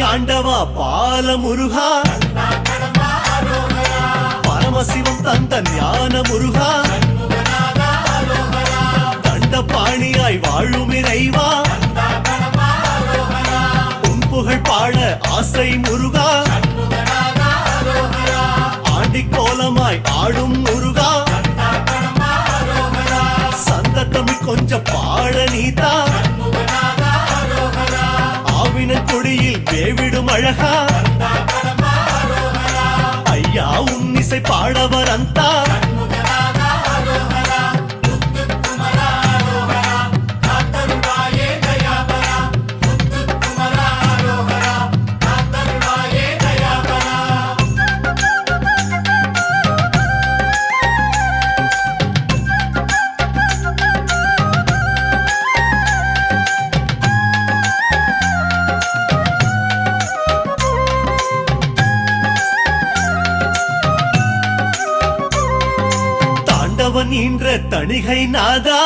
ஆண்டவா பால முருகா பரமசிவம் தந்த ஞான முருகா தண்டபாணியாய் வாழும் இறைவா உன் புகழ் பாட ஆசை முருகா ஆண்டி கோலமாய் ஆடும் முருகா சந்த தமிழ் கொஞ்சம் பாட நீதா ஆவின கொடியில் வேவிடும் அழகா ஐயா உன்னிசை பாடவர் அந்தா ஈன்ற தணிகை நாதா